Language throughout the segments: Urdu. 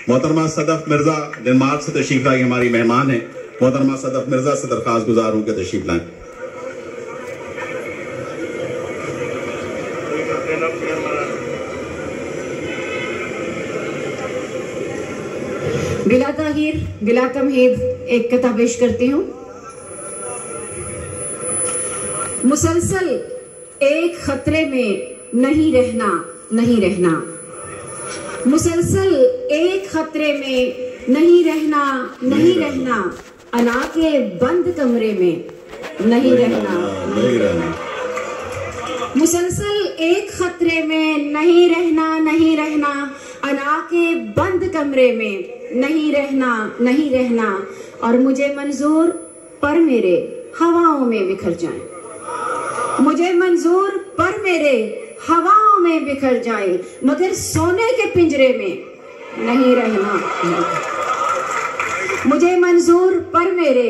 محترمہ صدف مرزا ڈنمارک سے تشریف لائی ہماری مہمان ہیں. محترمہ صدف مرزا سے درخواست گزار ہوں کہ تشریف لائیں. بلا تاخیر بلا تمہید ایک قطعہ پیش کرتی ہوں. مسلسل ایک خطرے میں نہیں رہنا نہیں رہنا، مسلسل ایک خطرے میں نہیں رہنا نہیں رہنا، انا کے بند کمرے میں نہیں رہنا نہیں رہنا، مسلسل ایک خطرے میں نہیں رہنا نہیں رہنا، انا کے بند کمرے میں نہیں رہنا نہیں رہنا، اور مجھے منظور پر میرے ہواؤں میں بکھر جائیں، مجھے منظور پر میرے ہواؤں میں بکھر جائیں، مگر سونے کے پنجرے میں نہیں رہنا. مجھے منظور پر میرے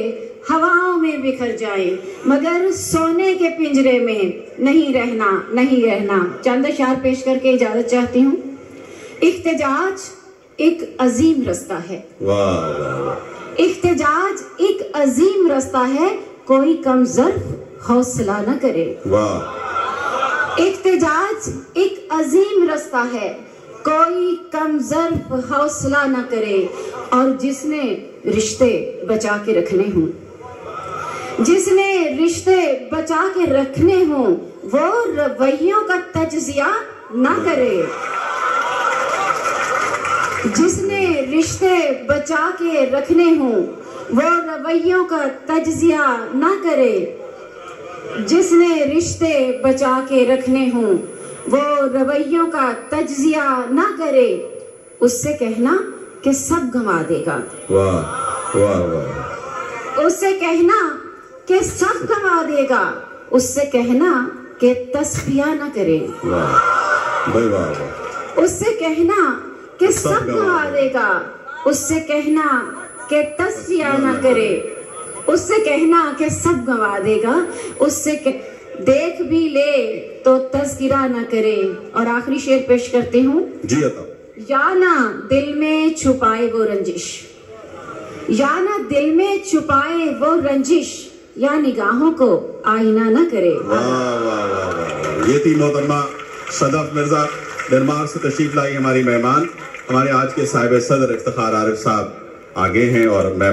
ہواؤں میں بکھر جائیں، مگر سونے کے پنجرے میں نہیں رہنا نہیں رہنا. چند اشعار پیش کر کے اجازت چاہتی ہوں. احتجاج ایک عظیم رستہ ہے، احتجاج ایک عظیم رستہ ہے، کوئی کم ظرف حوصلہ نہ کرے. احتجاج ایک عظیم رستہ ہے، کوئی کم ظرف حوصلہ نہ کرے، اور جس نے رشتے بچا کے رکھنے ہوں، جس نے رشتے بچا کے رکھنے ہوں، وہ رویوں کا تجزیہ نہ کرے. جس نے رشتے بچا کے رکھنے ہوں وہ رویوں کا تجزیہ نہ کرے. جس نے رشتے بچا کے رکھنے ہوں وہ رویوں کا تجزیہ نہ کرے. اس سے کہنا کہ سب گنوا دے گا، اس سے کہنا کہ سب گنوا دے گا، اس سے کہنا کہ تصفیہ نہ کرے. اس سے کہنا کہ سب گنوا دے گا، اس سے کہنا کہ تصفیہ نہ کرے. اس سے کہنا کہ سب گنوا دے گا، اس سے دیکھ بھی لے تو تذکرہ نہ کرے. اور آخری شعر پیش کرتی ہوں. جی عطا. یا نہ دل میں چھپائے وہ رنجش، یا نہ دل میں چھپائے وہ رنجش، یا نگاہوں کو آئینہ نہ کرے. یہ تھی محترمہ صدف مرزا ڈنمارک سے تشریف لائی ہماری مہمان. ہمارے آج کے صاحب صدر افتخار عارف صاحب آگے ہیں اور میں